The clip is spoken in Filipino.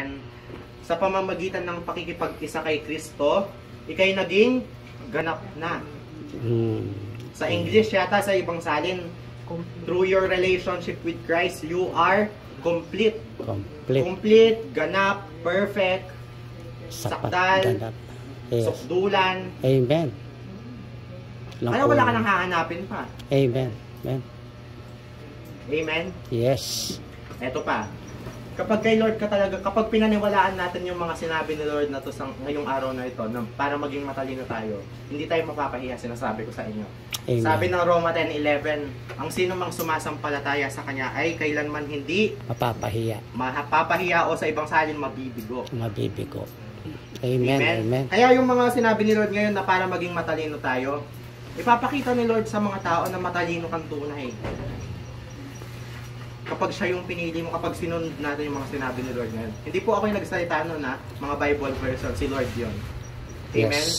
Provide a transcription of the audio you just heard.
natin, sa pamamagitan ng pakikipag-isa kay Kristo, ikay naging ganap na. Sa English yata, sa ibang salin, through your relationship with Christ, you are complete. Complete, ganap, perfect, sakdal, sukdulan. Amen. Kaya wala ka nang hahanapin pa. Amen. Amen. Amen? Yes. Eto pa. Kapag kay Lord ka talaga, kapag pinaniwalaan natin yung mga sinabi ni Lord na to sa ngayong araw na ito, na para maging matalino tayo, hindi tayo mapapahiya, sinasabi ko sa inyo. Amen. Sabi ng Roma 10:11, ang sino mang sumasampalataya sa Kanya ay kailanman hindi mapapahiya o sa ibang salin mabibigo. Mabibigo. Amen. Amen. Kaya yung mga sinabi ni Lord ngayon na para maging matalino tayo, ipapakita ni Lord sa mga tao na matalino kang tunay. Kapag siya yung pinili mo, kapag sinunod natin yung mga sinabi ni Lord ngayon. Hindi po ako yung nagsalita nun, mga Bible version, si Lord yun. Amen? Yes.